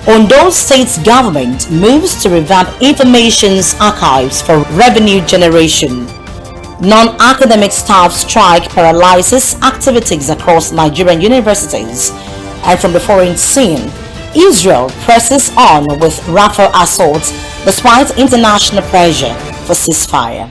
Ondo State government moves to revamp information archives for revenue generation. Non-academic staff strike paralyzes activities across Nigerian universities. And from the foreign scene, Israel presses on with Rafah assault despite international pressure for ceasefire.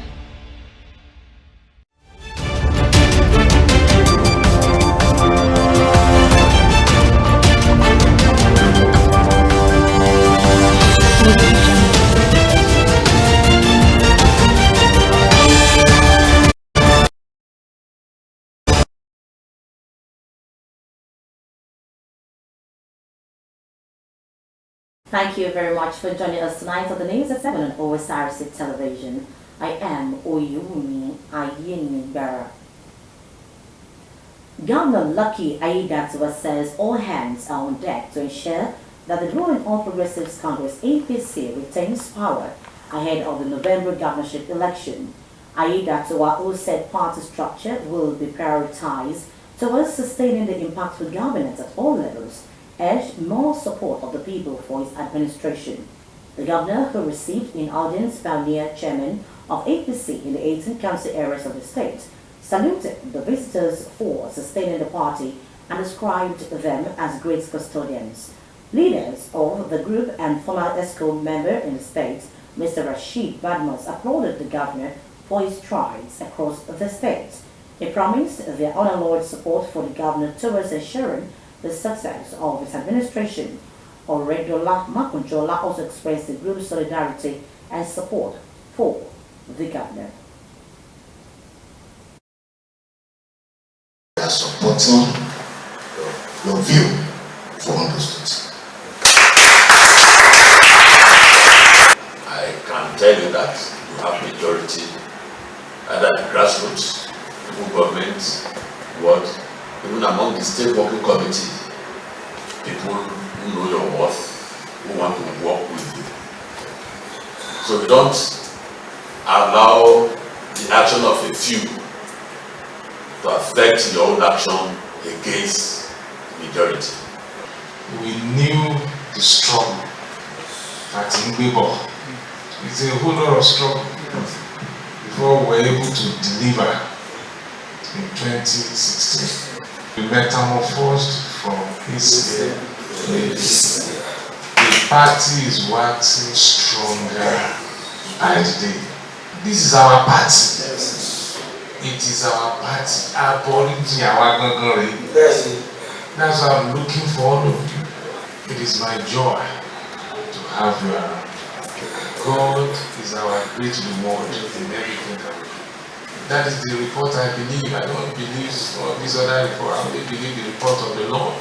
Thank you very much for joining us tonight on the news at 7 on Osrc television. I am Oyumi Ayinibera. Governor Lucky Aiyedatiwa says all hands are on deck to ensure that the ruling All Progressives Congress APC retains power ahead of the November governorship election. Aiyedatiwa, who said party structure will be prioritized towards sustaining the impactful governance at all levels, urged more support of the people for his administration. The governor, who received in audience pioneer chairman of APC in the 18 council areas of the state, saluted the visitors for sustaining the party and described them as great custodians. Leaders of the group and former ESCO member in the state, Mr. Rashid Badmus, applauded the governor for his strides across the state. He promised their unalloyed support for the governor towards ensuring the success of his administration. Oredola Makunjola also expressed the group's solidarity and support for the governor. We are supporting your view for Ondo State. I can tell you that you have majority either at grassroots, local government, even among the state working committee, people who know your worth, who want to work with you. So we don't allow the action of a few to affect your own action against the majority. We knew the struggle at Ngbebo. It's a whole lot of struggle before we were able to deliver in 2016. We metamorphosed from ACL to APC. The party is waxing stronger by the day. This is our party. It is our party. Our body, our That's why I'm looking for all of you. It is my joy to have you around. God is our great reward in everything that we do. That is the report I believe. I don't believe all these other reports. I only believe the report of the Lord.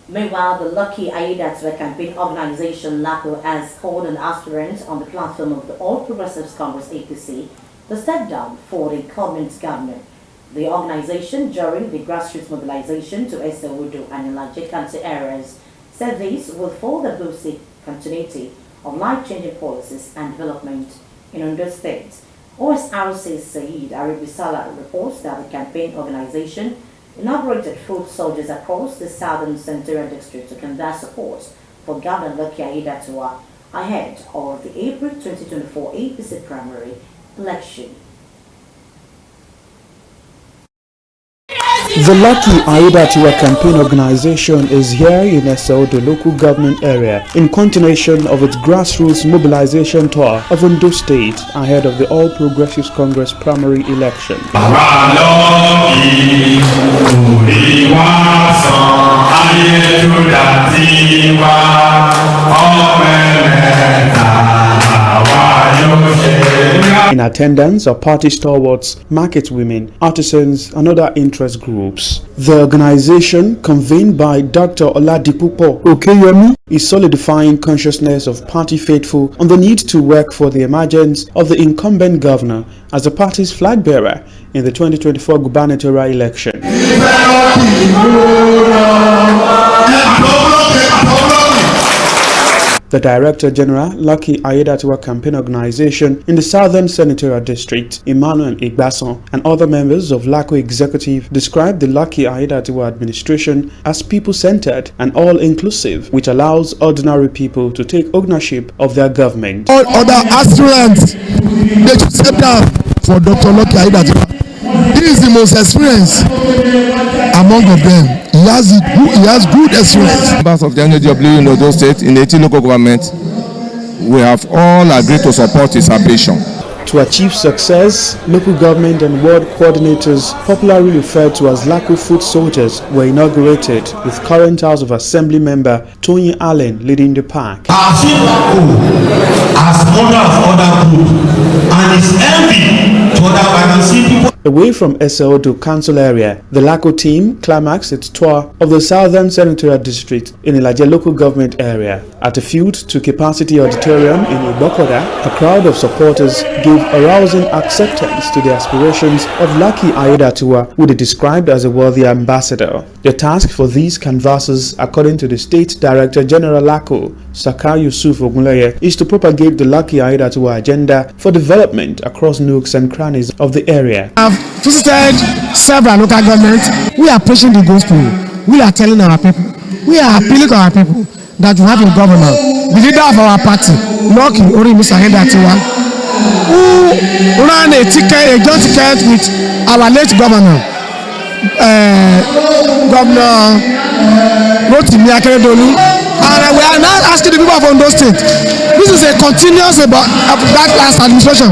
Meanwhile, the Lucky Aiyedatiwa campaign organization LACO has called on aspirants on the platform of the All Progressives Congress APC to step down for the incumbent governor. The organization, during the grassroots mobilization to Esewudu and Ilaje council areas, said this will further boost the continuity of life-changing policies and development in Ondo State. Osrc Saeed Aribisala reports that the campaign organization inaugurated foot soldiers across the southern Centurion district to convey support for Governor Lucky Aiyedatiwa ahead of the April 2024 APC primary election. The Lucky Aiyedatiwa campaign organization is here in Esau, the local government area, in continuation of its grassroots mobilization tour of Ondo State ahead of the All Progressives Congress primary election. In attendance are party stalwarts, market women, artisans, and other interest groups. The organization, convened by Dr. Oladipupo Okeyemi, is solidifying consciousness of party faithful on the need to work for the emergence of the incumbent governor as the party's flag bearer in the 2024 gubernatorial election. The Director General, Lucky Aiyedatiwa Campaign Organization in the Southern Senatorial District, Emmanuel Igbason, and other members of LACO Executive described the Lucky Aiyedatiwa administration as people-centered and all-inclusive, which allows ordinary people to take ownership of their government. All other aspirants, they should step down for Dr. Lucky Aiyedatiwa. He is the most experienced among them. He has good experience. Members of the NJW in Ondo State in 18 local governments, we have all agreed to support his ambition. To achieve success, local government and ward coordinators, popularly referred to as LACO foot soldiers, were inaugurated, with current House of Assembly member Tony Allen leading the pack. I see LACO as model of other groups and it's envy to other financing people. Away from Eseodo Council area, the LACO team climaxed its tour of the Southern Senatorial District in Ilaje local government area. At a filled-to-capacity auditorium in Ibokoda, a crowd of supporters gave arousing acceptance to the aspirations of Lucky Aiyedatiwa, who they described as a worthy ambassador. The task for these canvassers, according to the State Director General LACO, Saka Yusuf Ogunleye, is to propagate the Lucky Aiyedatiwa agenda for development across nooks and crannies of the area. I've visited several local governments. We are preaching the gospel. We are telling our people. We are appealing to our people that we have a governor, the leader of our party, Lucky Aiyedatiwa, who ran a joint ticket with our late governor, Governor Rotimi Akeredolu. And we are now asking the people of Ondo State. This is a continuous about that last administration.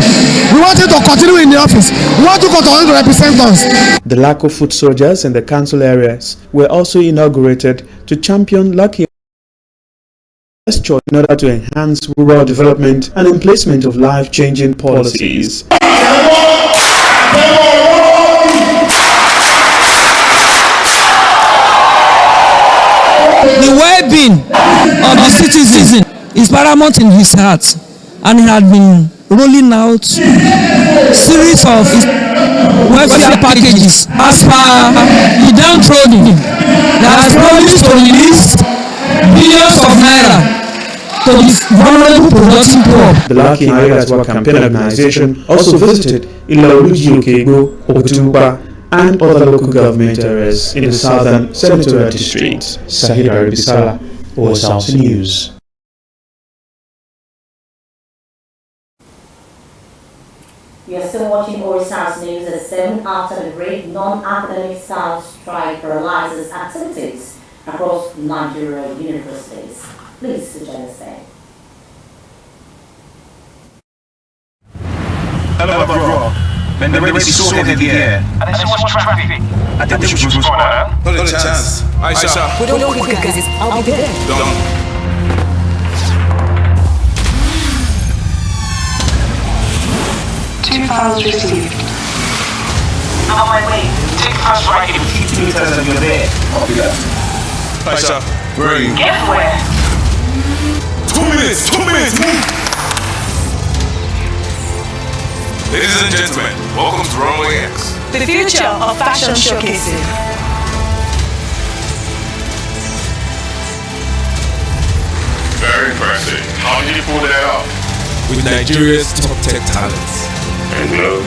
We want it to continue in the office. We want to continue to represent us. The LACO foot soldiers in the council areas were also inaugurated to champion Lucky in order to enhance rural development and emplacement of life-changing policies. The well-being of the citizen is paramount in his heart, and he had been rolling out series of welfare packages as per the downtrodden. He has promised to release billions of naira to the vulnerable productive poor. The Lucky Aiyedatiwa Campaign Organization also visited Ilaoruji Okegbo, Ogutuba, and other local government areas in the Southern Senatorial District. Sahid Arabisala, Osrc News. You are still watching Osrc News at 7 after the break. Non-academic staff strike paralyzes activities across Nigeria universities. Please join us there. When the race is so heavy in the air, and there's so much traffic, I think we should respond. Not a chance. Aisha. We don't know who quick guys. I'll be there. Done. Two files received. I'm on my way. Take fast right in 50 meters and you're there. Copy that. Aisha, where are you? Get where? 2 minutes. 2 minutes. Move. Ladies and gentlemen, welcome to Runway X. The future of fashion showcasing. Very impressive. How did you pull that off? With Nigeria's top tech talents. And Glow.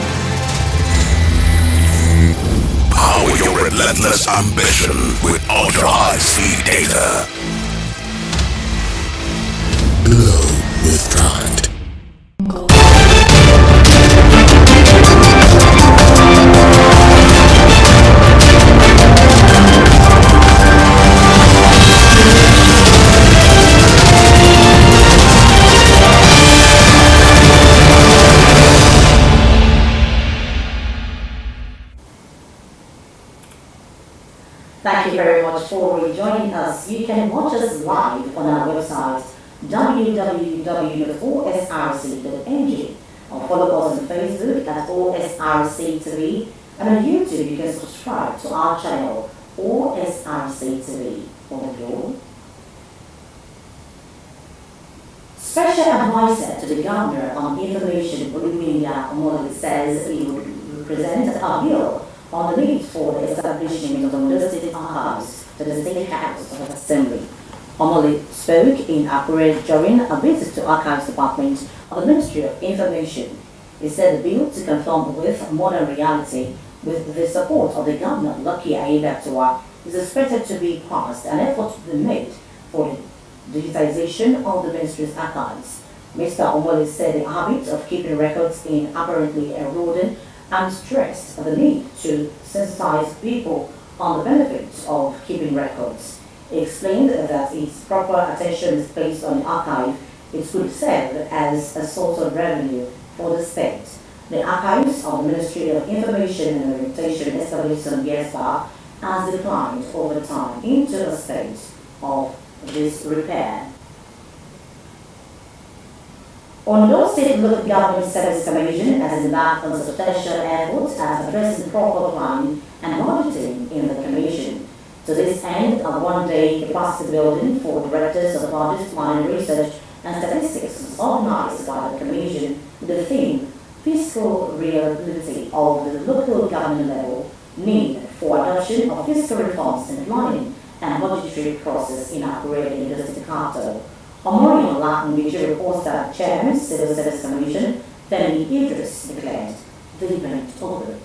Power your relentless ambition with ultra-high speed data. Glow with pride. Thank you very much for joining us. You can watch us live on our website www.osrc.ng or follow us on Facebook at OSRC TV, and on YouTube you can subscribe to our channel OSRC TV. Special advisor to the governor on information, Oluwinga Omole, says he would present a bill on the need for the establishment of the Ondo State Archives to the State House of Assembly. Omole spoke in Akure during a visit to Archives Department of the Ministry of Information. He said the bill to conform with modern reality with the support of the Governor Lucky Aiyedatiwa is expected to be passed and effort to be made for the digitization of the ministry's archives. Mr. Omole said the habit of keeping records in apparently eroding and stressed the need to sensitize people on the benefits of keeping records. He explained that if proper attention is placed on the archive, it could serve as a source of revenue for the state. The archives of the Ministry of Information and Orientation established some years back has declined over time into a state of disrepair. Ondo State Local Government Service Commission has embarked on substantial efforts at addressing proper planning and budgeting in the Commission. To this end, a one-day capacity building for directors of budget planning research and statistics was organized by the Commission with the theme Fiscal Reliability of the Local Government Level, Need for Adoption of Fiscal Reforms in Planning and Budgetary Process in Operating in the Staccato. Omori Latin Media reports that Chairman, Civil Service Commission, Femi Idris declared the event over.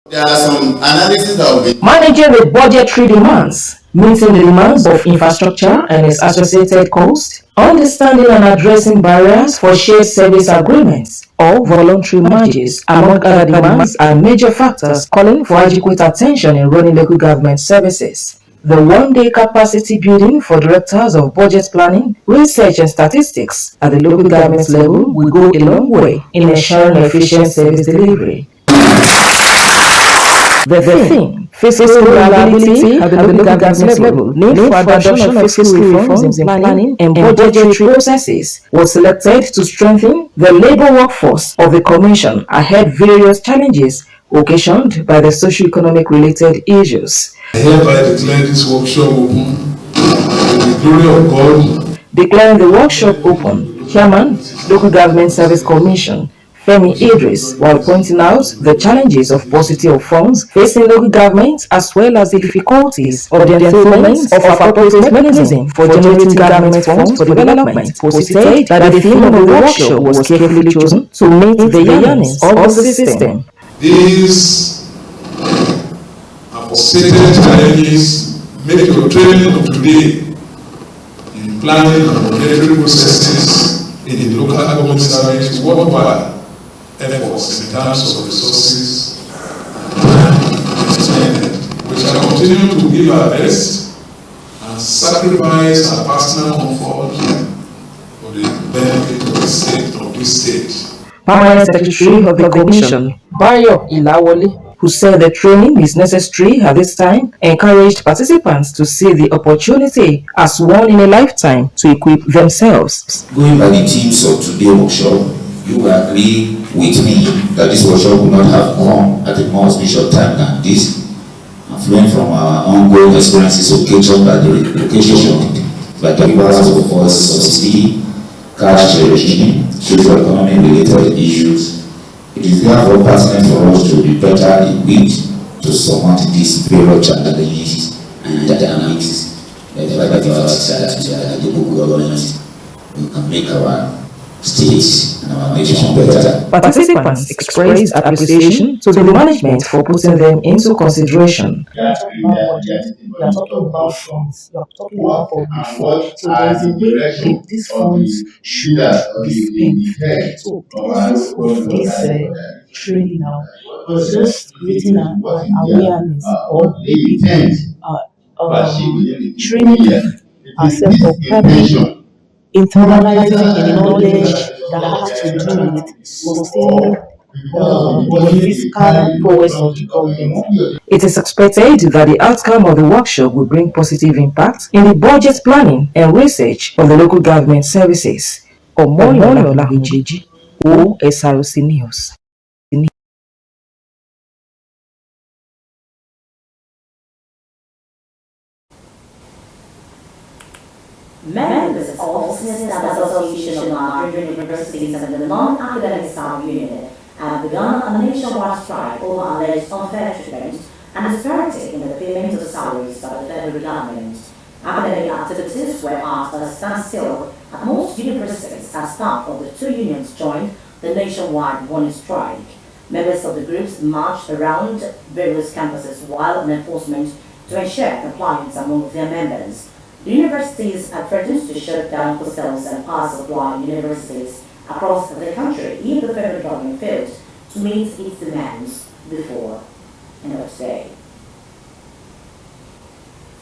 There are some analysis that will be managing the budgetary demands, meeting the demands of infrastructure and its associated costs, understanding and addressing barriers for shared service agreements or voluntary mergers, among other demands, are major factors calling for adequate attention in running local government services. The one-day capacity building for directors of budget planning, research and statistics at the local government level will go a long way in ensuring efficient service delivery. The theme, fiscal reliability at the local government level, need for adoption of fiscal reforms in planning and budgetary processes, was selected to strengthen the labor workforce of the Commission ahead various challenges occasioned by the socio-economic related issues. I hereby declare this workshop open to the glory of God. Declaring the workshop open, Chairman, Local Government Service Commission, Femi Idris, while pointing out the challenges of paucity of funds facing local governments as well as the difficulties of the unfoldment of appropriate mechanism for generating government funds for development, posited that the theme of the workshop was carefully chosen to meet the yearnings of the system. These stated challenges make your training of today in planning and budgetary processes in the local government service worthwhile efforts in terms of resources and expended. We shall continue to give our best and sacrifice our personal comfort for the benefit of the state of this state. Permanent Secretary of the Commission, Bayo Ilawole, who said the training is necessary at this time, encouraged participants to see the opportunity as one in a lifetime to equip themselves. Going by the themes of today's workshop, you will agree with me that this workshop will not have come at a more short time than this, and flowing from our ongoing experiences occasioned by the relocation by the reversal of force subsidy, cash regime, socio-economic related issues. It is therefore pertinent for us to be better equipped to surmount these various challenges and dynamics that the local government we can make our states and our nation better. Participants expressed appreciation to the management for putting them into consideration. We are talking about funds, we are talking about public. So there is a way these funds should be spent. So this training now is just creating an awareness or maybe training ourselves of preparation, internalizing the knowledge that has to do with sustaining the fiscal prowess of the government. It is expected that the outcome of the workshop will bring positive impact in the budget planning and research of the local government services. Omoyo Olahujeji, Osrc News. Members of the Senior Staff Association of Nigerian Universities and the Non-Academic Staff Union have begun a nationwide strike over alleged unfair treatment and disparity in the payment of salaries by the federal government. Academic activities were at a standstill at most universities as staff of the two unions joined the nationwide warning strike. Members of the groups marched around various campuses while on enforcement to ensure compliance among their members. The universities have threatened to shut down hostels and power supply universities across the country if the federal government failed to meet its demands before end of day.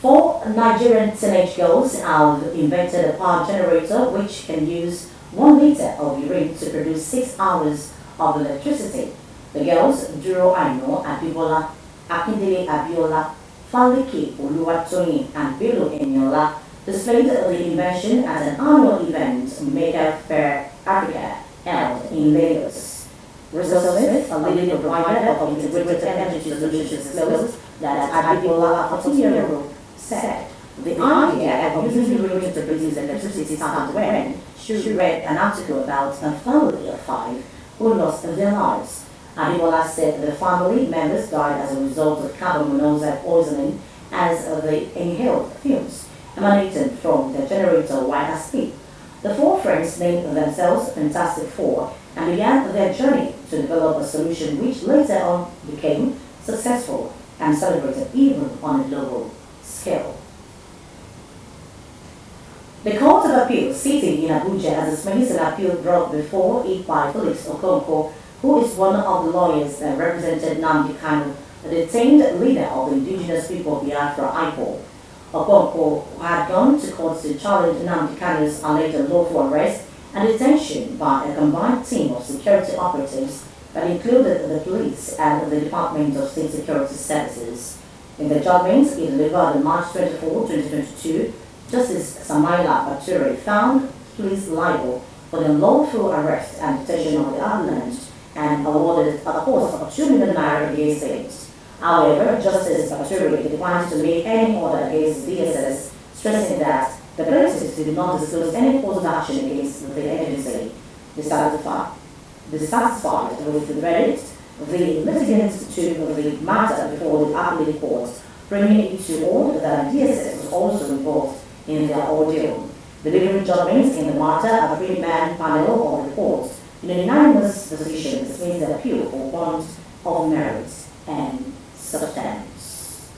4 Nigerian teenage girls have invented a power generator which can use 1 liter of urine to produce 6 hours of electricity. The girls, Duro Aino, Abibola, Akindele Abiola, Falike Oluwatoyin, and Bello Eniola displayed the invention at an annual event, Mega Fair Africa, held in Lagos. Smith, a leading provider of integrated energy solutions, disclosed that Abibola, a 14-year-old, said the idea of using urine to produce electricity started when she read an article about a family of 5 who lost their lives. Adibola said the family members died as a result of carbon monoxide poisoning as they inhaled fumes emanating from the generator while asleep. The 4 friends named themselves Fantastic Four and began their journey to develop a solution which later on became successful and celebrated even on a global scale. The Court of Appeal sitting in Abuja has dismissed an appeal brought before it by Felix Okonkwo, who is one of the lawyers that represented Nnamdi Kanu, the detained leader of the indigenous people of Biafra, IPOB. Okonkwo had gone to court to challenge Nnamdi Kanu's alleged lawful arrest and detention by a combined team of security operatives that included the police and the Department of State Security Services. In the judgment it delivered on March 24, 2022, Justice Samaila Bature found police liable for the lawful arrest and detention of the appellant and awarded a cost of 2 million naira against it. However, Justice Bature declined to make any order against DSS, stressing that the plaintiffs did not disclose any cause of action against the agency. Dissatisfied with the verdict, the litigants took the matter before the appellate court, bringing it to order that DSS was also involved in their ordeal. Delivering judgment in the matter, a 3-man panel of reports in a unanimous decision dismissed the appeal for want of merit and substance.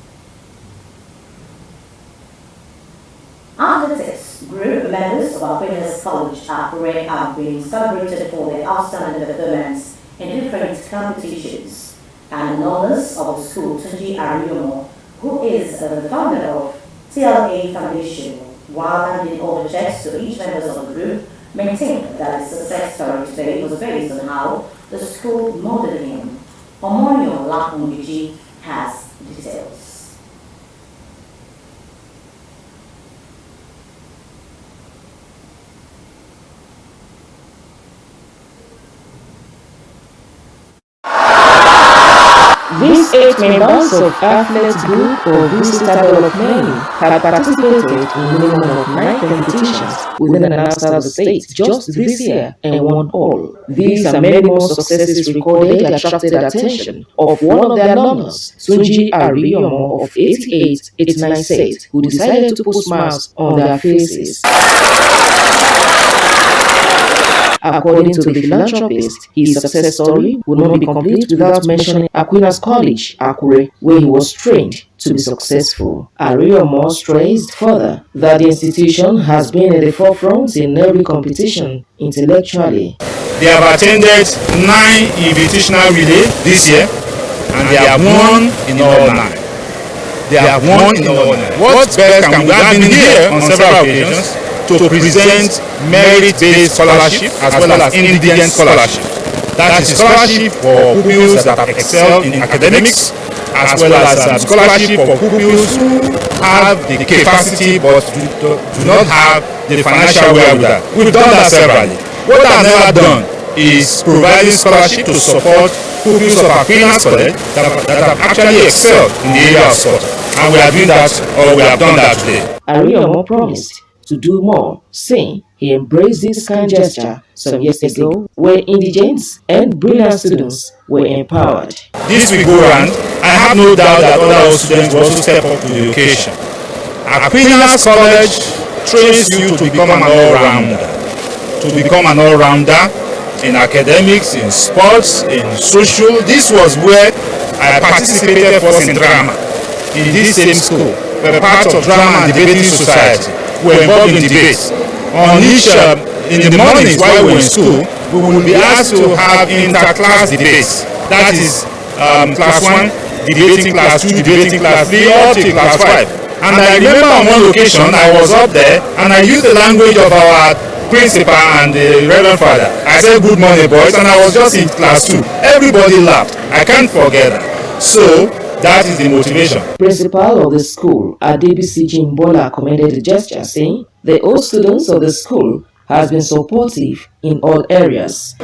Athletics group members of Aquinas College Akure have been celebrated for their outstanding performance in different competitions. And honors of the school, Tunji Ariomo, who is the founder of TLA Foundation, while handing over checks to each member of the group, maintained that the success story today was based on how the school molded him. Omonyo Lakungiji has details. These 8 members of Athletes Group of VC Title of Many have participated in a minimum of 9 competitions within and outside of the state just this year and won all. These and many more successes recorded attracted the attention of one of their alumnus, Tunji Ariyomo of 88-89 set, who decided to put smiles on their faces. According to the philanthropist, his success story would not be complete without mentioning Aquinas College, Akure, where he was trained to be successful. Ariyomo stressed further that the institution has been at the forefront in every competition intellectually. They have attended 9 invitational relay this year, and they have won in all 9. They have won in all 9. What best can we have been here on several occasions to present merit-based scholarship as well as indigent scholarship. That is scholarship for pupils that have excelled in academics, as well as scholarship for pupils who have the capacity but do not have the financial wherewithal. We've done that severally. What I've never done is providing scholarship to support pupils of Aquinas College that have actually excelled in the area of sport. And we are doing that, or we have done that today. Ariyomo promised to do more, saying He embraced this kind gesture some years ago where indigent and brilliant students were empowered. This will go round. I have no doubt that other students will also step up to the occasion. Aquinas College trains you to become an all-rounder. In academics, in sports, in social. This was where I participated first in drama. In this same school, we were part of Drama and Debating Society. We were involved in debates. On each, in the mornings while we were in school, we would be asked to have inter-class debates. That is class 1, debating class 2, debating class 3, up to class 5. And I remember on one occasion I was up there and I used the language of our principal and the Reverend Father. I said, "Good morning, boys," and I was just in class 2. Everybody laughed. I can't forget that. So that is the motivation. Principal of the school, Adebisi Jimbola, commended the gesture, saying the old students of the school has been supportive in all areas.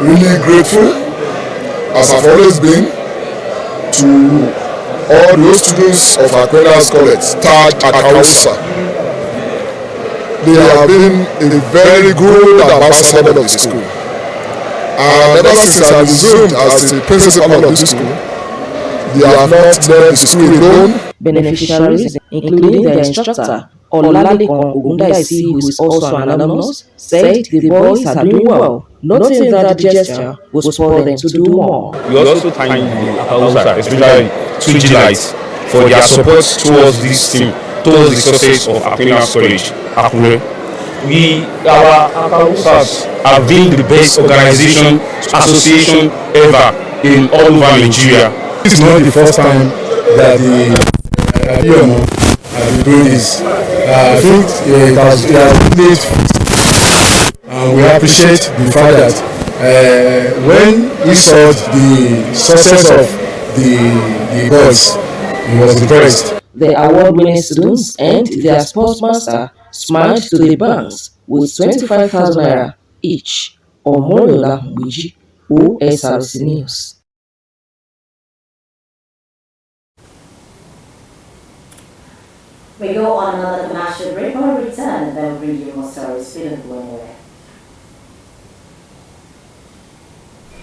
Really grateful, as I've always been, to all those students of Aquinas College, Taj at Hausa. They have been a very good ambassador of the school. And ever since I resumed as the principal of this school, they have not left the school alone. Beneficiaries, including the instructor, Olalekon Ogundaisi, who is also an alumnus, said the boys are doing well, noting that the gesture will spur them to do more. We also thank the Osrc, especially Twitch Lights, for their support towards this team, towards the success of Aquinas College, Akure. Our Osrc have been the best organization, association ever in all over Nigeria. This is not the first time that the PMO have been doing this. I think it has played, and we appreciate the fact that when we saw the success of the boys, he was impressed. The award-winning students and their sportsmaster smiled to the banks with 25,000 naira each. Omoriola Wiji, Osrc News. We go on another commercial break. When we return, then we'll bring you more stories. We don't go anywhere.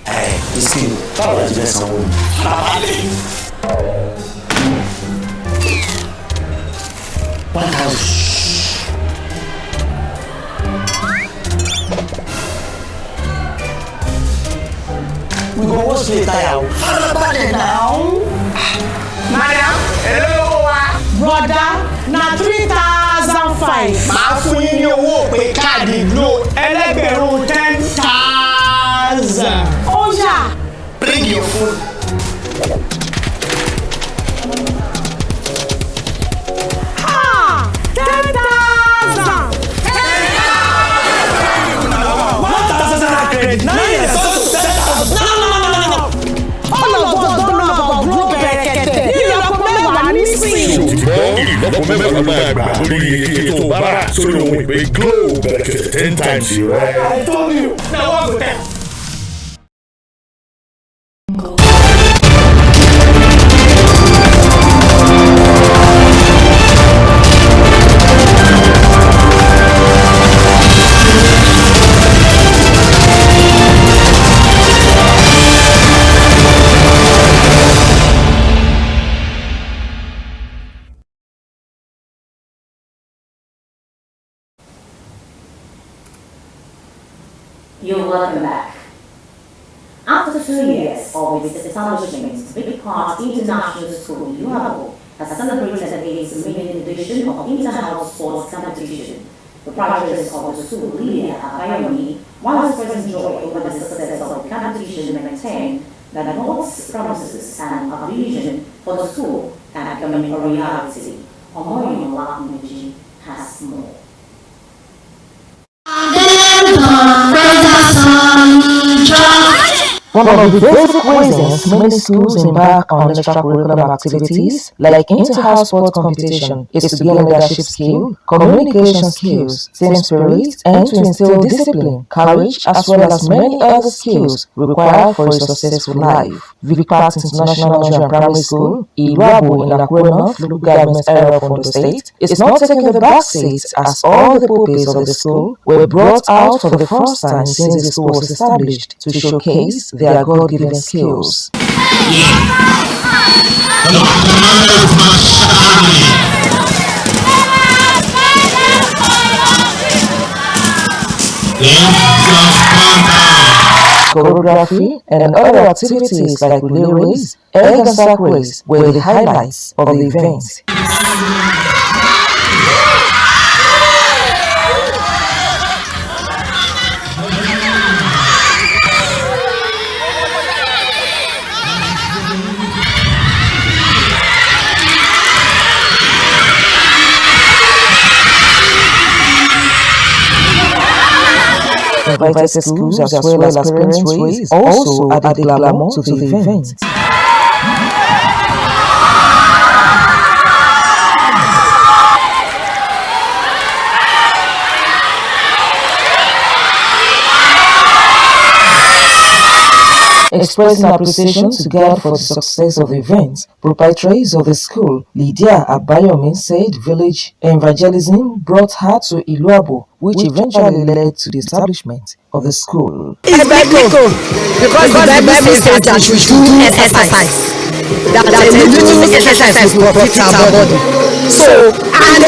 Hey, this kid, how is this on? We go watch later now. Madam, hello. Brother, na 3,005. Màá fún yín ní owó pé káàdì Glo ẹlẹ́gbẹ̀rún 10,000. Ó yá. Bring your phone. Ha! 10,000. 1,000 credit. Now you're supposed to 10,000. No. All of us don't know about Glo Berekete. Ìlọ́po mẹ́wàá máa gbà lórí iye tó bá rà sórí ohun ìpè Glo Berekete 10 times rẹ̀. I told you. Now what go tell? You're welcome back. After 2 years of its establishment, Big Part International School, Luabo, has celebrated its maiden edition of inter-house sports competition. The proprietress of the school, Lydia Abayoni, while expressing joy over the success of the competition, maintained that God's promises and a vision for the school are becoming a reality. Omoyo Lakumeji has more. One of the basic reasons many schools embark on extracurricular activities like inter-house sport competition is to gain leadership skill, communication skills, team spirit, and to instill discipline, courage, as well as many other skills required for a successful life. Vivic Park International Nursery and Primary School, Iluabo in Akure North, local government area of Ondo State, is not taking the back seat as all the pupils of the school were brought out for the first time since the school was established to showcase their God-given skills. Choreography and other activities like relay race, egg and sack race were the highlights of the event. Invited schools as well as parents raised also added glamour to the event. Expressing appreciation to God for the success of the event, proprietress of the school, Lydia Abayomi, said village evangelism brought her to Iluabo, which eventually led to the establishment of the school. It's biblical because the Bible says that we should do exercise. That a little exercise will profit our body. So, and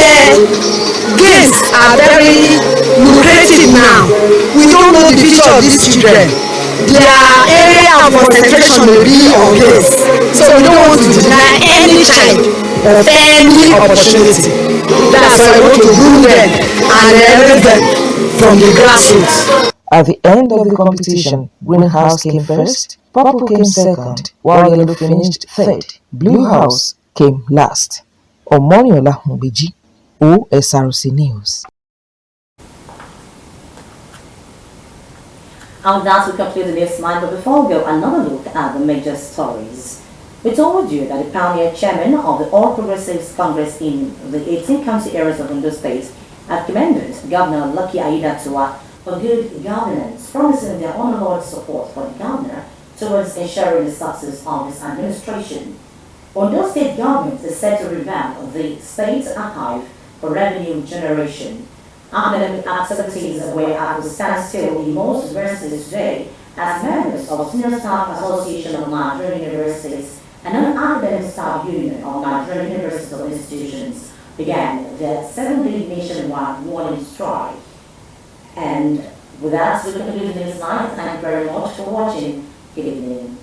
games are very lucrative now. We don't know the future of these children. Their area of concentration may be on games. So we don't want to deny any child of any opportunity. That's why we want to groom them and raise them from the grassroots. At the end of the competition, Green House came first, Purple came second, while Yellow finished third. Blue House came last. Omoniola Mbeji, Osrc News. And that's we conclude the news line, but before we go, another look at the major stories. We told you that the pioneer chairman of the All Progressives Congress in the 18 county areas of Ondo State had commended Governor Lucky Aiyedatiwa for good governance, promising their unalloyed support for the governor towards ensuring the success of his administration. Ondo State government is set to revamp the state archive for revenue generation. Academic activities were at the standstill in most universities today as members of Senior Staff Association of Nigerian Universities and Non-Academic Staff Union of Nigerian Universities and Institutions began their 7-day nationwide warning strike. And with that, we conclude this night. Thank you very much for watching. Good evening.